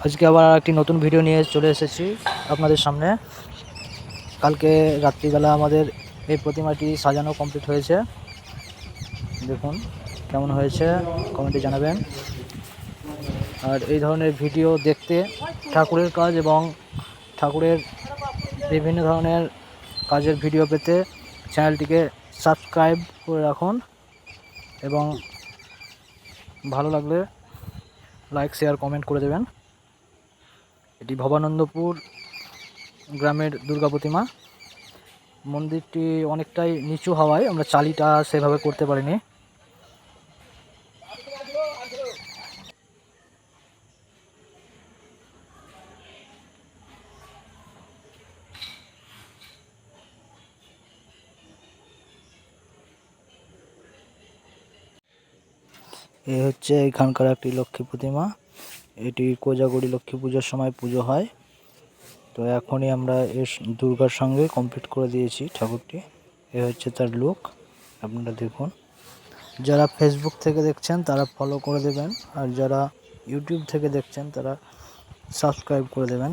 আজকে আবার একটি নতুন ভিডিও নিয়ে চলে এসেছি আপনাদের সামনে। কালকে রাত্রিবেলা আমাদের এই প্রতিমাটি সাজানো কমপ্লিট হয়েছে। দেখুন কেমন হয়েছে কমেন্টে জানাবেন। আর এই ধরনের ভিডিও দেখতে, ঠাকুরের কাজ এবং ঠাকুরের বিভিন্ন ধরনের কাজের ভিডিও পেতে চ্যানেলটিকে সাবস্ক্রাইব করে রাখুন এবং ভালো লাগলে লাইক শেয়ার কমেন্ট করে দেবেন। এটি ভবানন্দপুর গ্রামের দুর্গা প্রতিমা। মন্দিরটি অনেকটাই নিচু হওয়ায় আমরা চালিটা সেভাবে করতে পারিনি। এই হচ্ছে এখানকার একটি লক্ষ্মী প্রতিমা। এটি কোজাগরি লক্ষ্মী পুজোর সময় পুজো হয়। তো এখনই আমরা এর দুর্গার সঙ্গে কমপ্লিট করে দিয়েছি ঠাকুরটি। এ হচ্ছে তার লুক, আপনারা দেখুন। যারা ফেসবুক থেকে দেখছেন তারা ফলো করে দেবেন, আর যারা ইউটিউব থেকে দেখছেন তারা সাবস্ক্রাইব করে দেবেন।